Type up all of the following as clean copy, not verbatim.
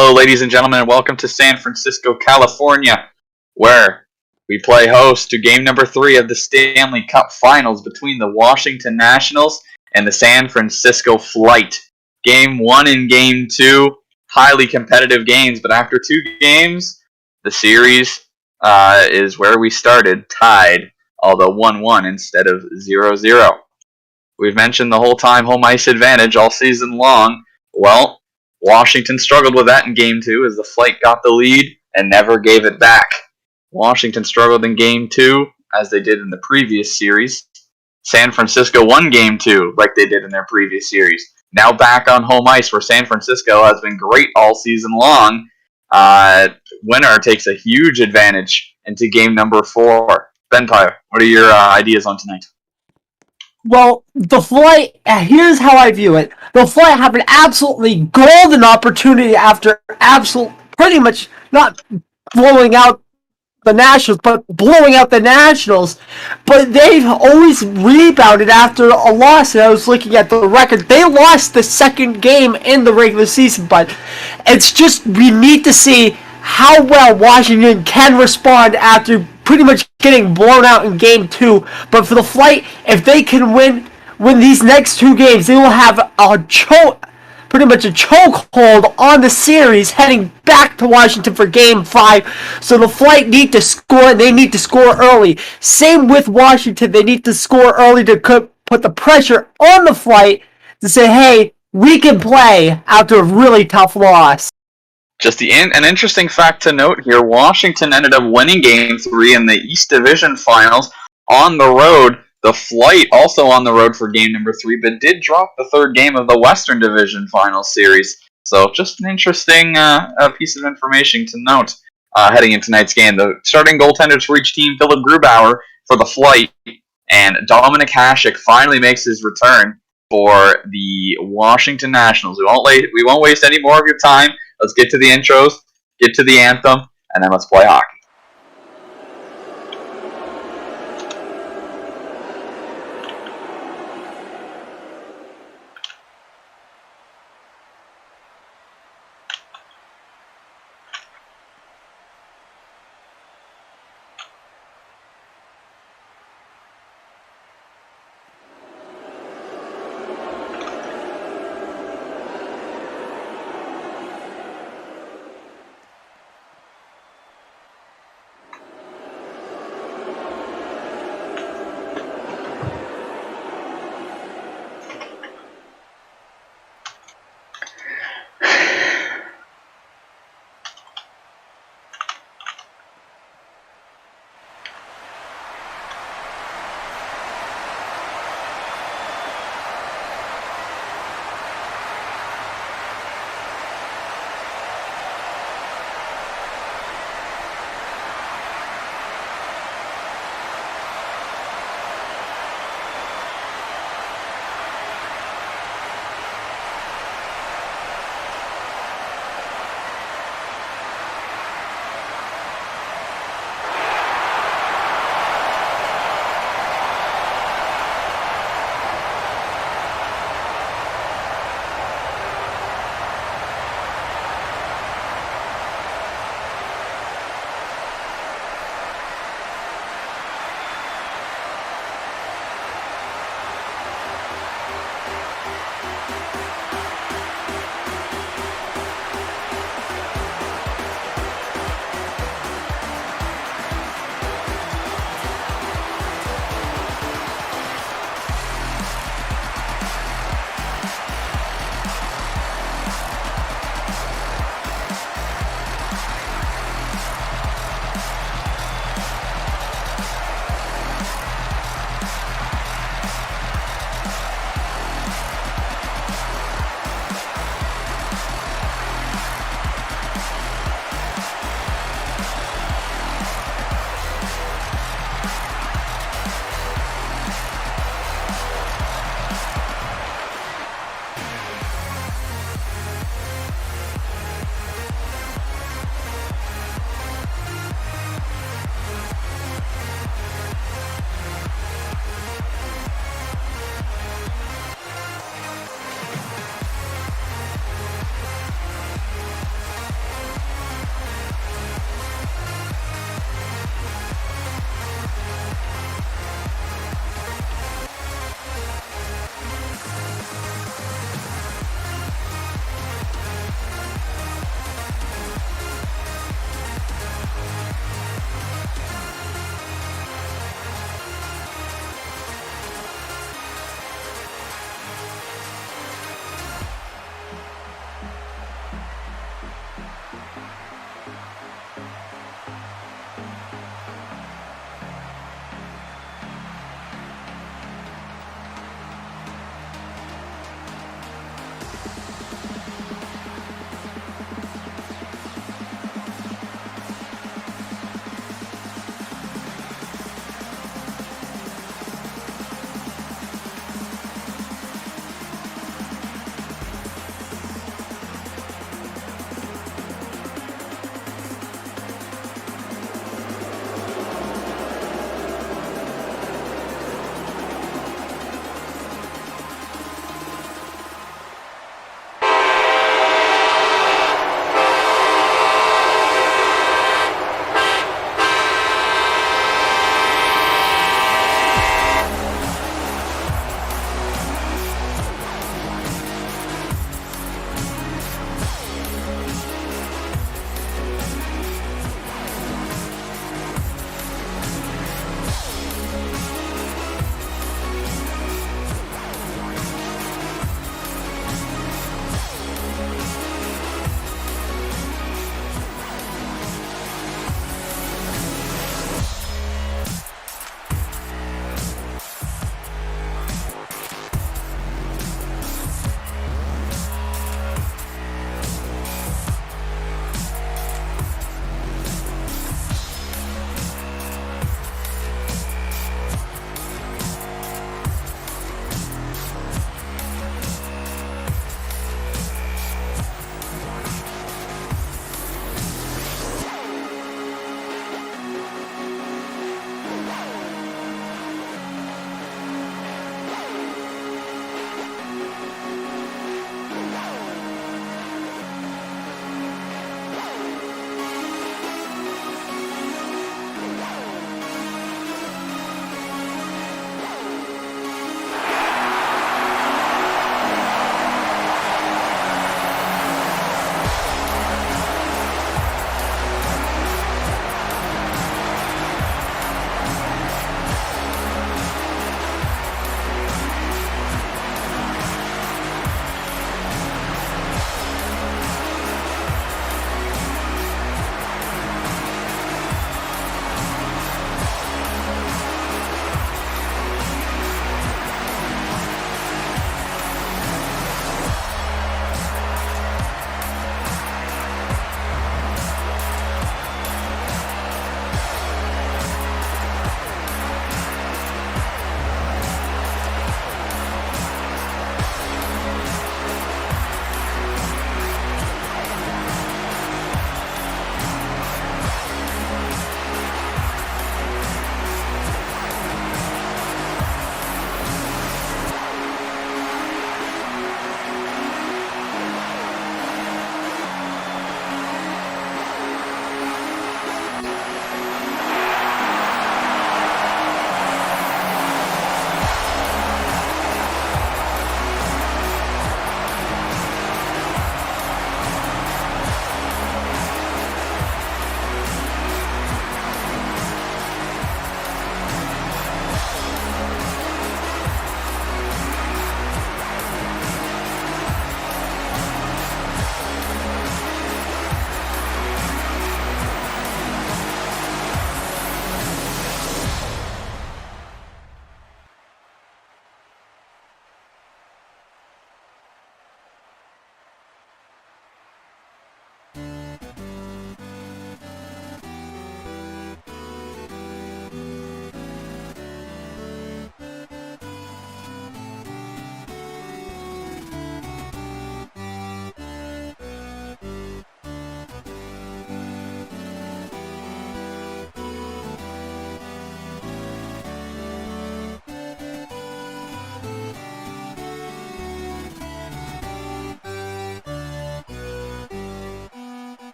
Hello, ladies and gentlemen, and welcome to San Francisco, California, where we play host to game number 3 of the Stanley Cup Finals between the Washington Nationals and the San Francisco Flight. Game 1 and Game 2, highly competitive games, but after 2 games, the series is where we started, tied, although 1-1 instead of 0-0. We've mentioned the whole time home ice advantage all season long. Well, Washington struggled with that in Game 2 as the Flight got the lead and never gave it back. Washington struggled in Game 2 as they did in the previous series. San Francisco won Game 2 like they did in their previous series. Now back on home ice where San Francisco has been great all season long. Winner takes a huge advantage into Game number 4. Ben Pyre, what are your ideas on tonight? Well, the Flight, here's how I view it. The Flight have an absolutely golden opportunity after pretty much not blowing out the Nationals, but blowing out the Nationals. But they've always rebounded after a loss. And I was looking at the record. They lost the second game in the regular season, but it's just we need to see how well Washington can respond after pretty much getting blown out in Game 2. But for the Flight, if they can win these next 2 games, they will have pretty much a chokehold on the series heading back to Washington for Game 5. So the Flight need to score, and they need to score early. Same with Washington. They need to score early to put the pressure on the Flight to say, hey, we can play after a really tough loss. Just an interesting fact to note here, Washington ended up winning Game 3 in the East Division Finals on the road. The Flight also on the road for Game number 3, but did drop the third game of the Western Division Finals series. So just an interesting piece of information to note heading into tonight's game. The starting goaltenders for each team, Philip Grubauer for the Flight, and Dominik Hasek finally makes his return for the Washington Nationals. We won't waste any more of your time. Let's get to the intros, get to the anthem, and then let's play hockey.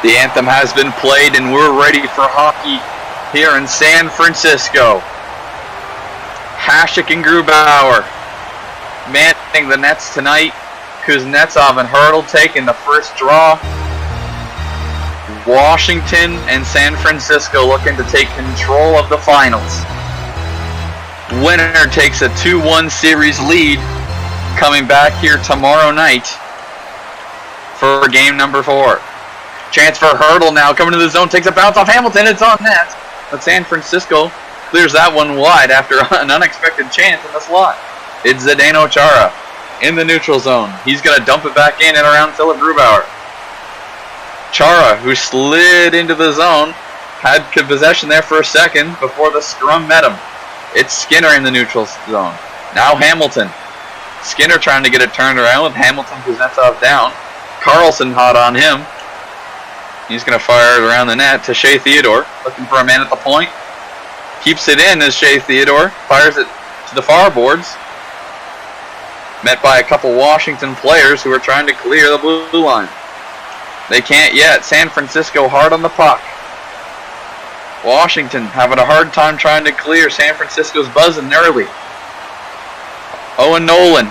The anthem has been played and we're ready for hockey here in San Francisco. Hasek and Grubauer manning the nets tonight. Kuznetsov and Hertl taking the first draw. Washington and San Francisco looking to take control of the finals. Winner takes a 2-1 series lead coming back here tomorrow night for game number 4. Chance for Hertl now coming to the zone, takes a bounce off Hamilton, it's on net. But San Francisco clears that one wide after an unexpected chance in the slot. It's Zdeno Chara in the neutral zone. He's going to dump it back in and around Philip Grubauer. Chara, who slid into the zone, had possession there for a second before the scrum met him. It's Skinner in the neutral zone. Now Hamilton. Skinner trying to get it turned around with Hamilton, Kuznetsov down. Carlson hot on him. He's going to fire it around the net to Shea Theodore, looking for a man at the point. Keeps it in as Shea Theodore fires it to the far boards. Met by a couple Washington players who are trying to clear the blue line. They can't yet. San Francisco hard on the puck. Washington having a hard time trying to clear. San Francisco's buzzing early. Owen Nolan.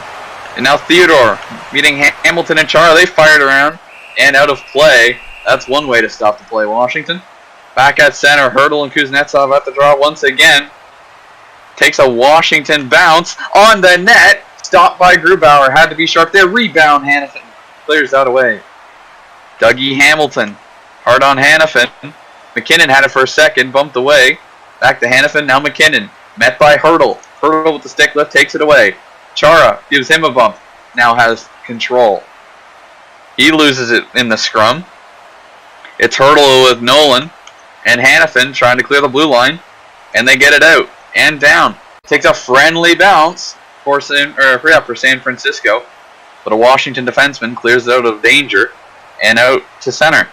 And now Theodore meeting Hamilton and Chara. They fired around and out of play. That's one way to stop the play, Washington. Back at center, Hertl and Kuznetsov at the draw once again. Takes a Washington bounce on the net. Stopped by Grubauer. Had to be sharp there. Rebound, Hanifin. Clears that away. Dougie Hamilton. Hard on Hanifin. McKinnon had it for a second. Bumped away. Back to Hanifin. Now McKinnon. Met by Hertl. Hertl with the stick lift takes it away. Chara gives him a bump. Now has control. He loses it in the scrum. It's Hertl with Nolan and Hanifin trying to clear the blue line, and they get it out and down. Takes a friendly bounce for San Francisco, but a Washington defenseman clears it out of danger and out to center.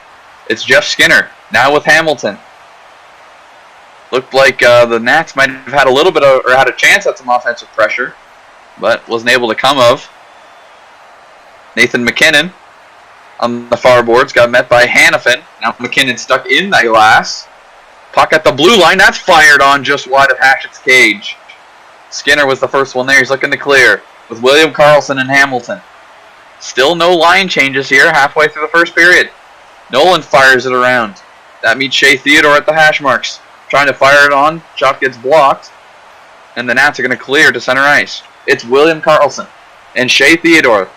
It's Jeff Skinner now with Hamilton. Looked like the Nats might have had a little bit of, or had a chance at some offensive pressure, but wasn't able to come of. Nathan McKinnon on the far boards got met by Hanifin. Now McKinnon stuck in the glass. Puck at the blue line. That's fired on just wide of Hasek's cage. Skinner was the first one there. He's looking to clear with William Karlsson and Hamilton. Still no line changes here halfway through the first period. Nolan fires it around. That meets Shea Theodore at the hash marks. Trying to fire it on. Shot gets blocked. And the Nats are going to clear to center ice. It's William Karlsson and Shea Theodore.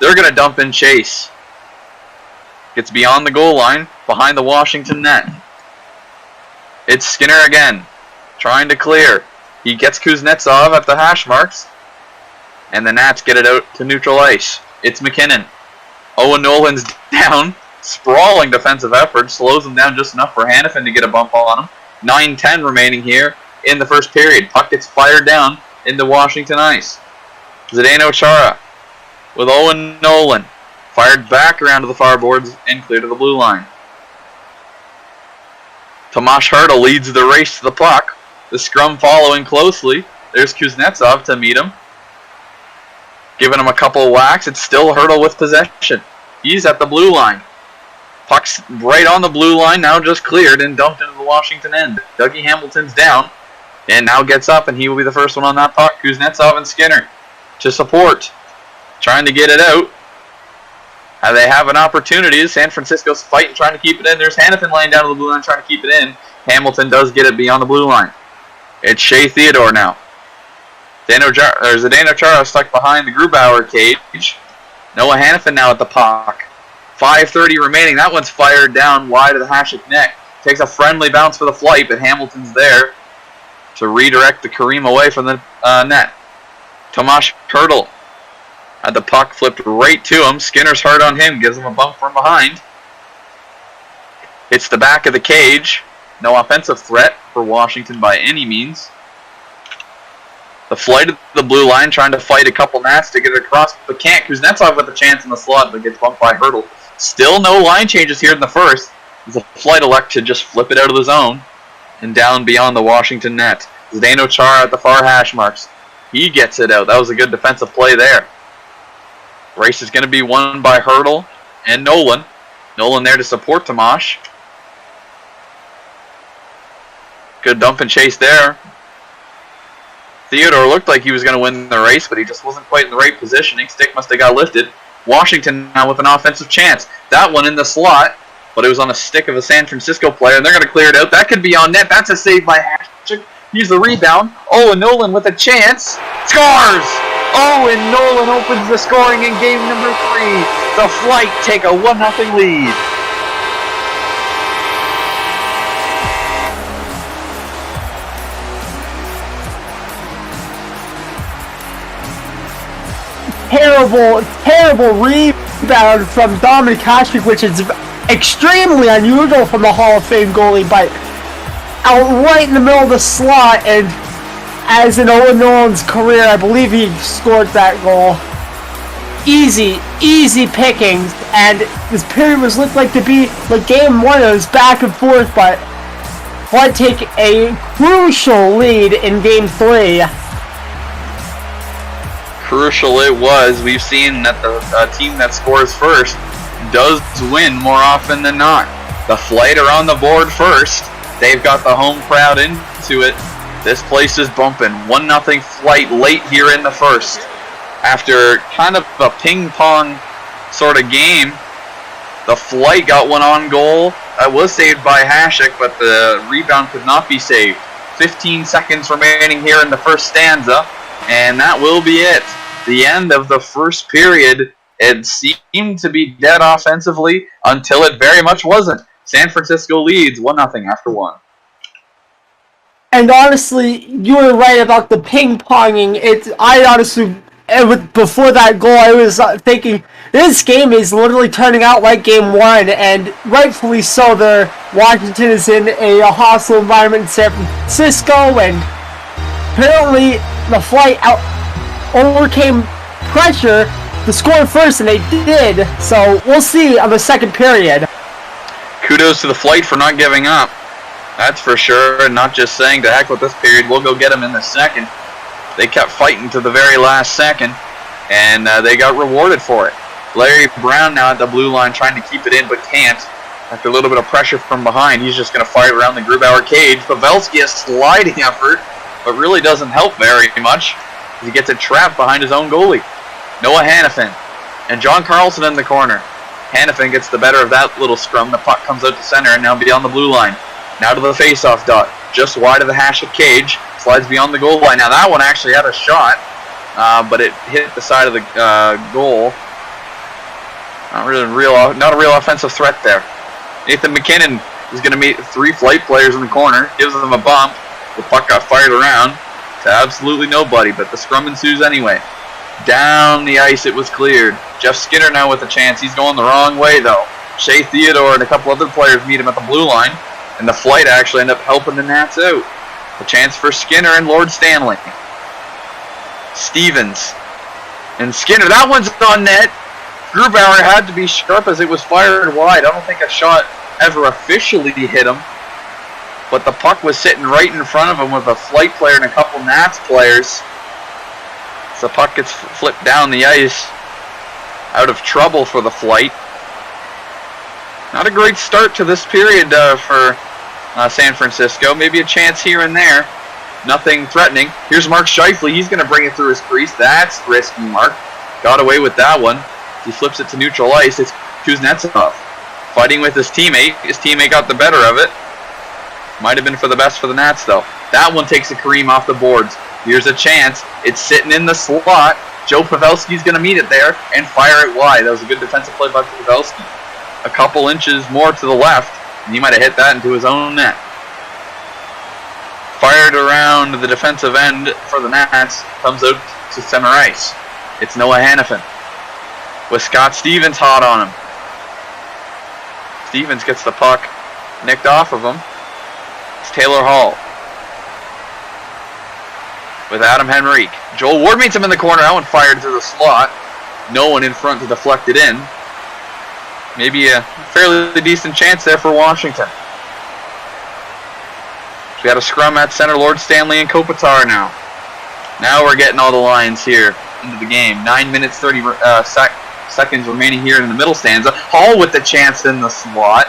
They're going to dump in chase. Gets beyond the goal line, behind the Washington net. It's Skinner again, trying to clear. He gets Kuznetsov at the hash marks, and the Nats get it out to neutral ice. It's McKinnon. Owen Nolan's down, sprawling defensive effort, slows him down just enough for Hanifin to get a bump on him. 9:10 remaining here in the first period. Puck gets fired down into Washington ice. Zdeno Chara with Owen Nolan. Fired back around to the far boards and clear to the blue line. Tomas Hertl leads the race to the puck. The scrum following closely. There's Kuznetsov to meet him. Giving him a couple of whacks. It's still Hertl with possession. He's at the blue line. Puck's right on the blue line. Now just cleared and dumped into the Washington end. Dougie Hamilton's down. And now gets up and he will be the first one on that puck. Kuznetsov and Skinner to support. Trying to get it out. They have an opportunity. San Francisco's fighting, trying to keep it in. There's Hanifin laying down to the blue line, trying to keep it in. Hamilton does get it beyond the blue line. It's Shea Theodore now. Zdeno Chara stuck behind the Grubauer cage. Noah Hanifin now at the puck. 5:30 remaining. That one's fired down wide of the Hasek neck. Takes a friendly bounce for the flight, but Hamilton's there to redirect the Kareem away from the net. Tomas Hertl had the puck flipped right to him. Skinner's hard on him. Gives him a bump from behind. Hits the back of the cage. No offensive threat for Washington by any means. The flight of the blue line trying to fight a couple Nats to get it across, but can't. Kuznetsov with a chance in the slot, but gets bumped by Hertl. Still no line changes here in the first. The flight elect to just flip it out of the zone and down beyond the Washington net. Zdeno Chara at the far hash marks. He gets it out. That was a good defensive play there. Race is going to be won by Hertl and Nolan. Nolan there to support Tomash. Good dump and chase there. Theodore looked like he was going to win the race, but he just wasn't quite in the right positioning. Stick must have got lifted. Washington now with an offensive chance. That one in the slot, but it was on a stick of a San Francisco player, and they're going to clear it out. That could be on net. That's a save by Hatchick. Here's the rebound. Oh, and Nolan with a chance. Scores! Oh, and Nolan opens the scoring in game number 3. The Flight take a 1-0 lead. Terrible rebound from Dominic Hatchick, which is extremely unusual from a Hall of Fame goalie, but out right in the middle of the slot, and as in Owen Nolan's career, I believe he scored that goal. Easy pickings, and this period was looked like to be like game 1. It was back and forth, but Flood take a crucial lead in game 3. Crucial it was. We've seen that the team that scores first does win more often than not. The Flight are on the board first. They've got the home crowd into it. This place is bumping. 1-0 Flight late here in the first. After kind of a ping-pong sort of game, the Flight got one on goal. That was saved by Hatchick, but the rebound could not be saved. 15 seconds remaining here in the first stanza, and that will be it. The end of the first period. It seemed to be dead offensively until it very much wasn't. San Francisco leads 1-0 after 1. And honestly, you were right about the ping-ponging. Before that goal, I was thinking, this game is literally turning out like game 1, and rightfully so. Washington is in a hostile environment in San Francisco, and apparently the Flight overcame pressure to score first, and they did. So we'll see on the second period. Kudos to the Flight for not giving up. That's for sure, and not just saying to heck with this period, we'll go get them in the second. They kept fighting to the very last second, and they got rewarded for it. Larry Brown now at the blue line trying to keep it in, but can't. After a little bit of pressure from behind, he's just going to fire it around the Grubauer cage. Pavelski, a sliding effort, but really doesn't help very much. He gets it trapped behind his own goalie. Noah Hannafin and John Carlson in the corner. Hannafin gets the better of that little scrum. The puck comes out to center and now beyond the blue line. Now to the face-off dot. Just wide of the Hatchick cage. Slides beyond the goal line. Now that one actually had a shot, but it hit the side of the goal. Not a real offensive threat there. Nathan McKinnon is going to meet 3 Flight players in the corner. Gives them a bump. The puck got fired around to absolutely nobody, but the scrum ensues anyway. Down the ice it was cleared. Jeff Skinner now with a chance. He's going the wrong way though. Shea Theodore and a couple other players meet him at the blue line, and the Flight actually end up helping the Nats out. A chance for Skinner and Lord Stanley. Stevens and Skinner. That one's on net. Grubauer had to be sharp as it was fired wide. I don't think a shot ever officially hit him, but the puck was sitting right in front of him with a Flight player and a couple Nats players. So the puck gets flipped down the ice. Out of trouble for the Flight. Not a great start to this period for San Francisco. Maybe a chance here and there. Nothing threatening. Here's Mark Scheifele. He's going to bring it through his crease. That's risky, Mark. Got away with that one. He flips it to neutral ice. It's Kuznetsov fighting with his teammate. His teammate got the better of it. Might have been for the best for the Nats, though. That one takes a Kareem off the boards. Here's a chance. It's sitting in the slot. Joe Pavelski's going to meet it there and fire it wide. That was a good defensive play by Pavelski. A couple inches more to the left, and he might have hit that into his own net. Fired around the defensive end for the Nats. Comes out to center ice. It's Noah Hannafin with Scott Stevens hot on him. Stevens gets the puck nicked off of him. It's Taylor Hall with Adam Henrique. Joel Ward meets him in the corner. That one fired through the slot. No one in front to deflect it in. Maybe a fairly decent chance there for Washington. We got a scrum at center. Lord Stanley and Kopitar now. Now we're getting all the lines here into the game. 9 minutes, 30 seconds remaining here in the middle stanza. Hall with the chance in the slot.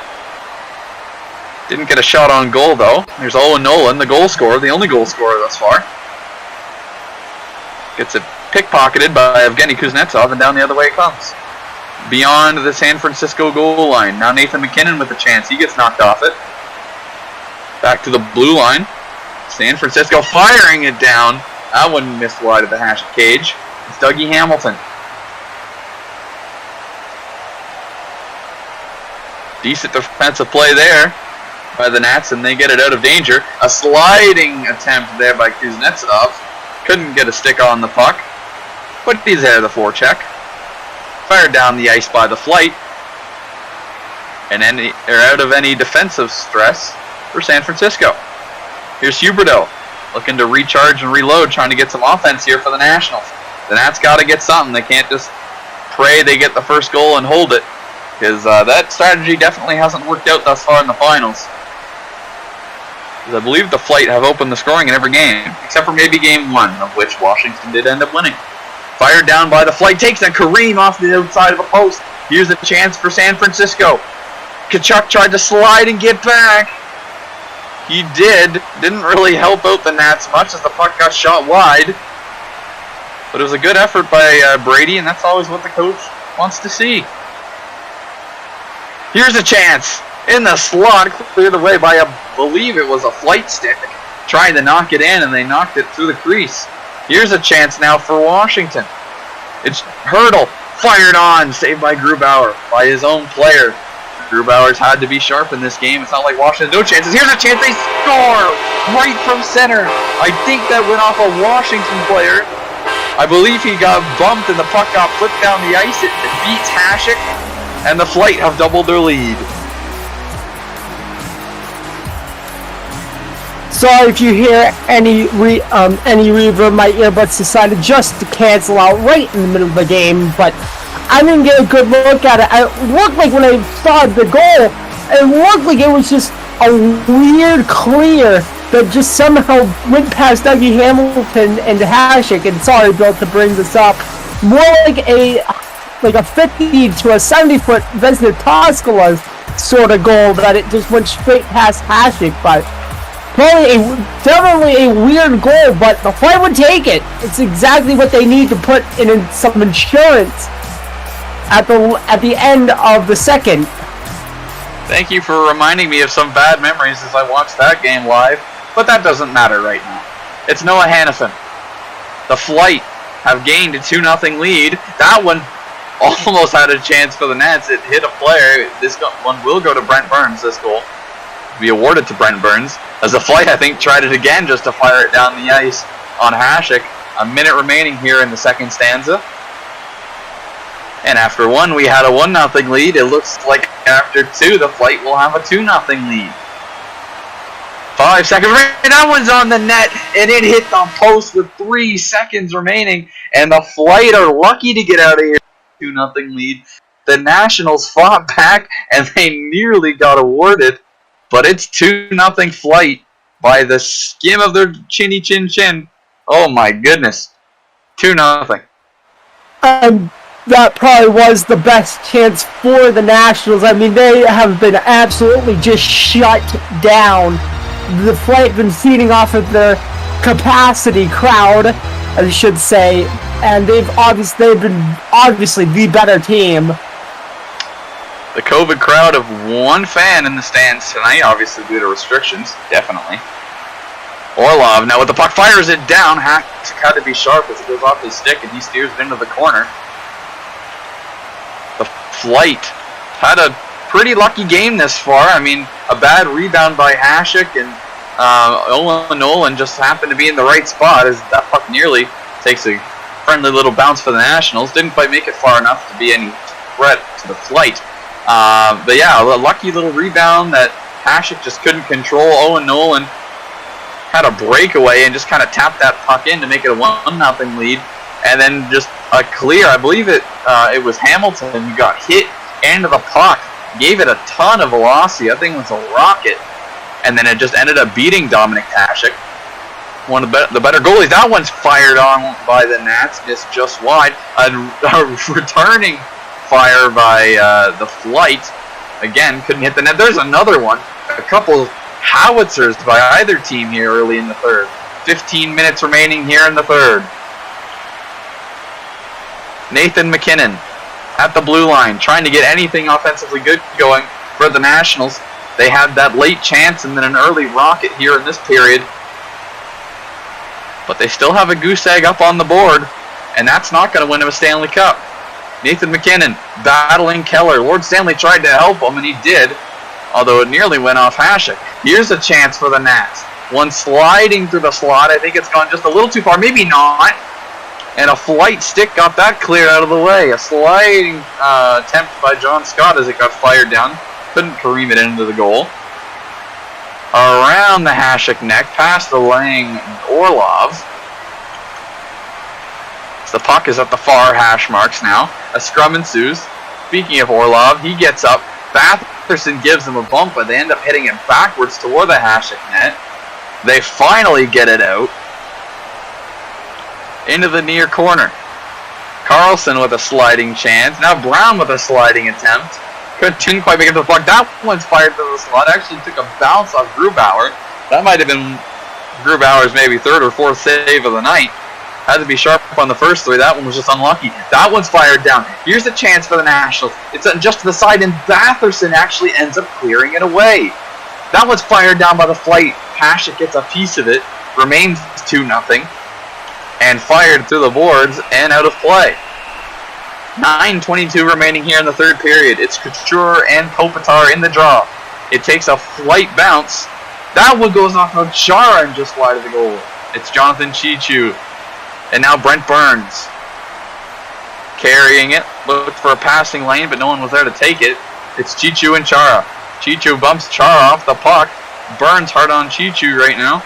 Didn't get a shot on goal, though. There's Owen Nolan, the goal scorer, the only goal scorer thus far. Gets it pickpocketed by Evgeny Kuznetsov, and down the other way it comes. Beyond the San Francisco goal line. Now Nathan McKinnon with a chance. He gets knocked off it. Back to the blue line. San Francisco firing it down. That one missed wide of the hash cage. It's Dougie Hamilton. Decent defensive play there by the Nats, and they get it out of danger. A sliding attempt there by Kuznetsov. Couldn't get a stick on the puck, but he's there, the forecheck. Fired down the ice by the Flight, and out of any defensive stress for San Francisco. Here's Huberdeau, looking to recharge and reload, trying to get some offense here for the Nationals. The Nats got to get something. They can't just pray they get the first goal and hold it, because that strategy definitely hasn't worked out thus far in the finals. I believe the Flight have opened the scoring in every game, except for maybe game 1, of which Washington did end up winning. Fired down by the Flight, takes a Kareem off the outside of the post. Here's a chance for San Francisco. Tkachuk tried to slide and get back. He did. Didn't really help out the Nats much as the puck got shot wide. But it was a good effort by Brady, and that's always what the coach wants to see. Here's a chance. In the slot, cleared away by, I believe it was a Flight stick. Trying to knock it in, and they knocked it through the crease. Here's a chance now for Washington. It's Hurdle. Fired on. Saved by Grubauer. By his own player. Grubauer's had to be sharp in this game. It's not like Washington. No chances. Here's a chance. They score. Right from center. I think that went off a Washington player. I believe he got bumped and the puck got flipped down the ice. It beats Hasek. And the Flight have doubled their lead. Sorry if you hear any reverb. My earbuds decided just to cancel out right in the middle of the game, but I didn't get a good look at it. It looked like when I saw the goal, it looked like it was just a weird clear that just somehow went past Dougie Hamilton and Hasek. And sorry, Bill, to bring this up, more like a 50 to a 70-foot Vesna Toskala sort of goal that it just went straight past Hasek, but. Definitely a weird goal, but the Flight would take it. It's exactly what they need to put in some insurance at the end of the second. Thank you for reminding me of some bad memories as I watched that game live, but that doesn't matter right now. It's Noah Hannafin. The Flight have gained a 2-0 lead. That one almost had a chance for the Nats. It hit a player. This one will go to Brent Burns, this goal. Be awarded to Brent Burns, as the Flight, I think, tried it again just to fire it down the ice on Hasek. A minute remaining here in the second stanza. And after one, we had a 1-0 lead. It looks like after two, the Flight will have a 2-0 lead. 5 seconds remaining. That one's on the net, and it hit the post with 3 seconds remaining. And the Flight are lucky to get out of here. 2-0 lead. The Nationals fought back, and they nearly got awarded. But it's 2-0 Flight by the skim of their chinny chin chin. Oh my goodness. 2-0. That probably was the best chance for the Nationals. I mean, they have been absolutely just shut down. The Flight have been feeding off of their capacity crowd, I should say, and they've been obviously the better team. The COVID crowd of 1 fan in the stands tonight, obviously due to restrictions, definitely. Orlov, now with the puck, fires it down. Hasek had to be sharp as it goes off his stick, and he steers it into the corner. The Flight had a pretty lucky game this far. I mean, a bad rebound by Hasek, and Owen Nolan just happened to be in the right spot as that puck nearly takes a friendly little bounce for the Nationals. Didn't quite make it far enough to be any threat to the Flight. But yeah, a lucky little rebound that Hasek just couldn't control. Owen Nolan had a breakaway and just kind of tapped that puck in to make it a 1-0 lead. And then just a clear, I believe it was Hamilton who got hit into the puck. Gave it a ton of velocity. That thing was a rocket. And then it just ended up beating Dominic Hasek. One of the better goalies. That one's fired on by the Nats, just wide. A returning fire by the Flight. Again, couldn't hit the net. There's another one. A couple howitzers by either team here early in the third. 15 minutes remaining here in the third. Nathan McKinnon at the blue line, trying to get anything offensively good going for the Nationals. They had that late chance and then an early rocket here in this period. But they still have a goose egg up on the board, and that's not going to win him a Stanley Cup. Nathan McKinnon battling Keller. Lord Stanley tried to help him, and he did, although it nearly went off Hasek. Here's a chance for the Nats. One sliding through the slot. I think it's gone just a little too far. Maybe not. And a Flight stick got that cleared out of the way. A sliding attempt by John Scott as it got fired down. Couldn't careen it into the goal. Around the Hasek neck, past the Lang Orlov. The puck is at the far hash marks now. A scrum ensues. Speaking of Orlov, he gets up. Batherson gives him a bump, but they end up hitting it backwards toward the Hasek net. They finally get it out. Into the near corner. Carlson with a sliding chance. Now Brown with a sliding attempt. Couldn't quite make it to the puck. That one's fired to the slot. Actually took a bounce off Grubauer. That might have been Grubauer's maybe third or fourth save of the night. Had to be sharp on the first three. That one was just unlucky. That one's fired down. Here's a chance for the Nationals. It's just to the side, and Batherson actually ends up clearing it away. That one's fired down by the Flight. Hasek gets a piece of it. Remains 2-0. And fired through the boards and out of play. 9:22 remaining here in the third period. It's Couture and Kopitar in the draw. It takes a Flight bounce. That one goes off of Chara and just wide of the goal. It's Jonathan Chichu. And now Brent Burns. Carrying it. Looked for a passing lane, but no one was there to take it. It's Chichu and Chara. Chichu bumps Chara off the puck. Burns hard on Chichu right now.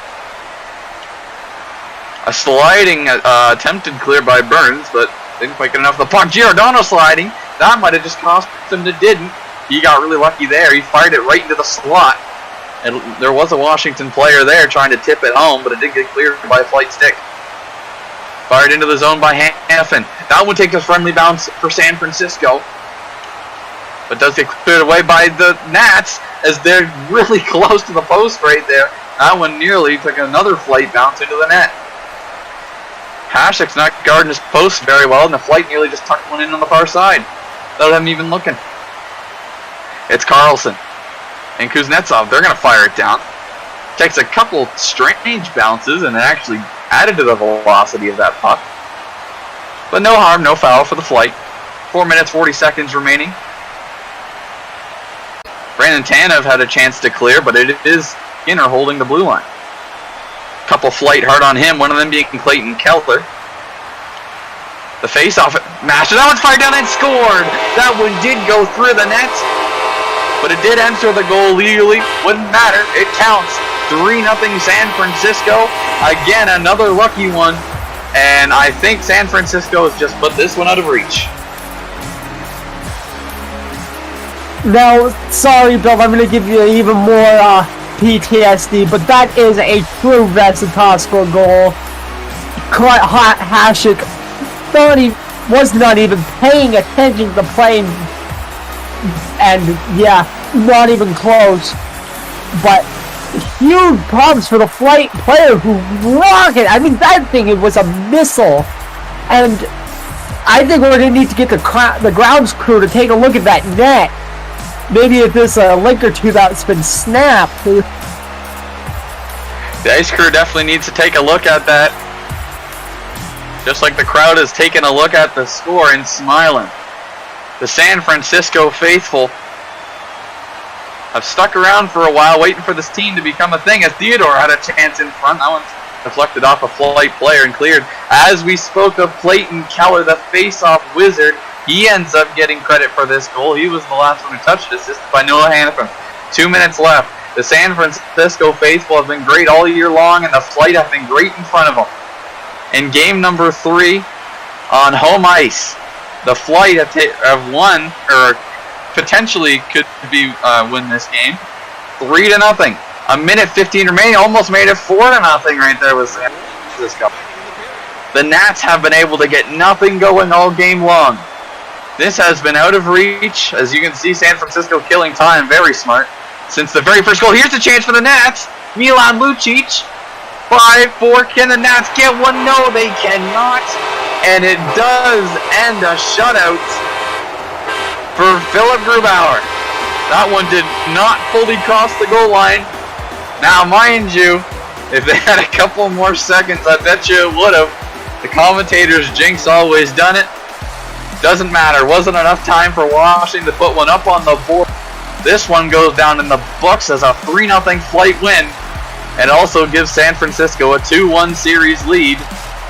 A sliding attempted clear by Burns, but didn't quite get enough of the puck. Giordano sliding. That might have just cost him. It didn't. He got really lucky there. He fired it right into the slot. And there was a Washington player there trying to tip it home, but it did get cleared by a Flight stick. Fired into the zone by Hanifin. That one takes a friendly bounce for San Francisco. But does get cleared away by the Nats as they're really close to the post right there. That one nearly took another Flight bounce into the net. Hasek's not guarding his post very well, and the Flight nearly just tucked one in on the far side without him even looking. It's Carlson and Kuznetsov. They're going to fire it down. Takes a couple strange bounces and it actually added to the velocity of that puck. But no harm, no foul for the Flight. 4 minutes, 40 seconds remaining. Brandon Tanev had a chance to clear, but it is Skinner holding the blue line. Couple Flight hard on him, one of them being Clayton Keller. The face-off, Master, that one's fired down and scored! That one did go through the net, but it did enter the goal legally. Wouldn't matter, it counts. 3-0 San Francisco. Again, another lucky one. And I think San Francisco has just put this one out of reach. Now, sorry, Bill, I'm going to give you even more PTSD, but that is a true Vesicosco goal. Hasek was not even paying attention to the play, and yeah, not even close. But huge problems for the Flight player who rocket. I mean, that thing, it was a missile. And I think we're going to need to get the grounds crew to take a look at that net. Maybe if there's a link or two that's been snapped. The ice crew definitely needs to take a look at that. Just like the crowd is taking a look at the score and smiling. The San Francisco faithful have stuck around for a while waiting for this team to become a thing, as Theodore had a chance in front. That one's deflected off a Flight player and cleared. As we spoke of Clayton Keller, the face-off wizard, he ends up getting credit for this goal. He was the last one who touched it, assisted by Noah Hanifin. 2 minutes left. The San Francisco faithful have been great all year long, and the Flight have been great in front of them. In game number 3 on home ice, the Flight have won, or potentially could be win this game, 3-0. A minute 15 remaining, almost made it 4-0 right there with San Francisco. The Nats have been able to get nothing going all game long. This has been out of reach. As you can see, San Francisco killing time. Very smart. Since the very first goal. Here's a chance for the Nats. Milan Lucic. 5-4. Can the Nats get one? No, they cannot. And it does end a shutout for Philip Grubauer. That one did not fully cross the goal line. Now, mind you, if they had a couple more seconds, I bet you it would have. The commentators jinx always done it. Doesn't matter. Wasn't enough time for Washington to put one up on the board. This one goes down in the books as a 3-0 flight win. And also gives San Francisco a 2-1 series lead.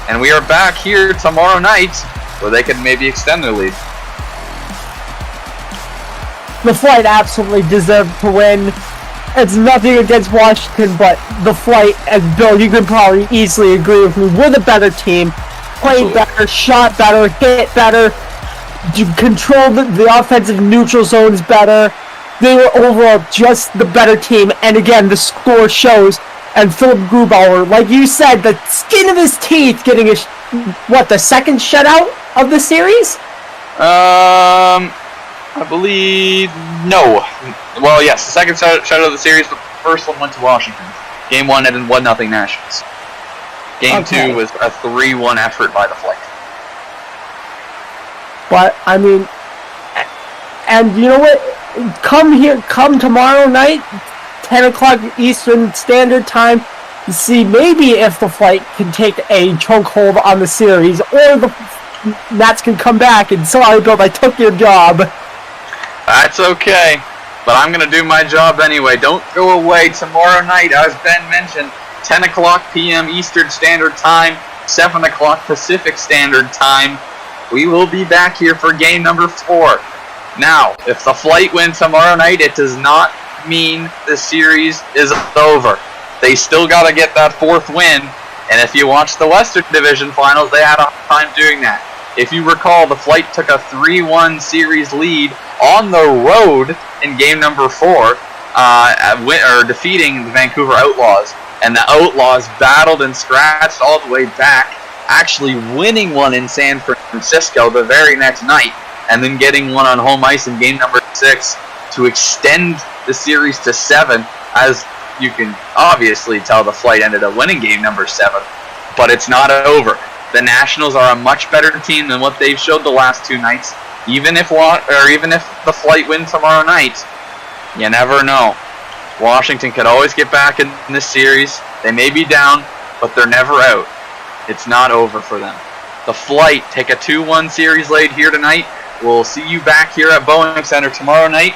And we are back here tomorrow night where they can maybe extend their lead. The Flight absolutely deserved to win. It's nothing against Washington, but the Flight, and Bill, you can probably easily agree with me, we're the better team. Played better, shot better, hit better, controlled the offensive neutral zones better. They were overall just the better team, and again, the score shows. And Philip Grubauer, like you said, the skin of his teeth getting the second shutout of the series? I believe no. Well, yes, the second shutout of the series, but the first one went to Washington. Game 1 ended 1-0 Nationals. Game 2 was a 3-1 effort by the Flight. But I mean, and you know what? Come tomorrow night, 10 o'clock Eastern Standard Time, to see maybe if the Flight can take a chokehold on the series, or the Nats can come back and sorry, Bill, I took your job. That's okay, but I'm going to do my job anyway. Don't go away tomorrow night, as Ben mentioned, 10 o'clock p.m. Eastern Standard Time, 7 o'clock Pacific Standard Time. We will be back here for game number 4. Now, if the Flight wins tomorrow night, it does not mean the series is over. They still got to get that 4th win, and if you watch the Western Division Finals, they had a hard time doing that. If you recall, the Flight took a 3-1 series lead on the road in game number 4, defeating the Vancouver Outlaws, and the Outlaws battled and scratched all the way back, actually winning one in San Francisco the very next night, and then getting one on home ice in game number 6 to extend the series to 7. As you can obviously tell, the Flight ended up winning game number 7, but it's not over. The Nationals are a much better team than what they've showed the last 2 nights. Even if the Flight win tomorrow night, you never know. Washington could always get back in this series. They may be down, but they're never out. It's not over for them. The Flight take a 2-1 series lead here tonight. We'll see you back here at Boeing Center tomorrow night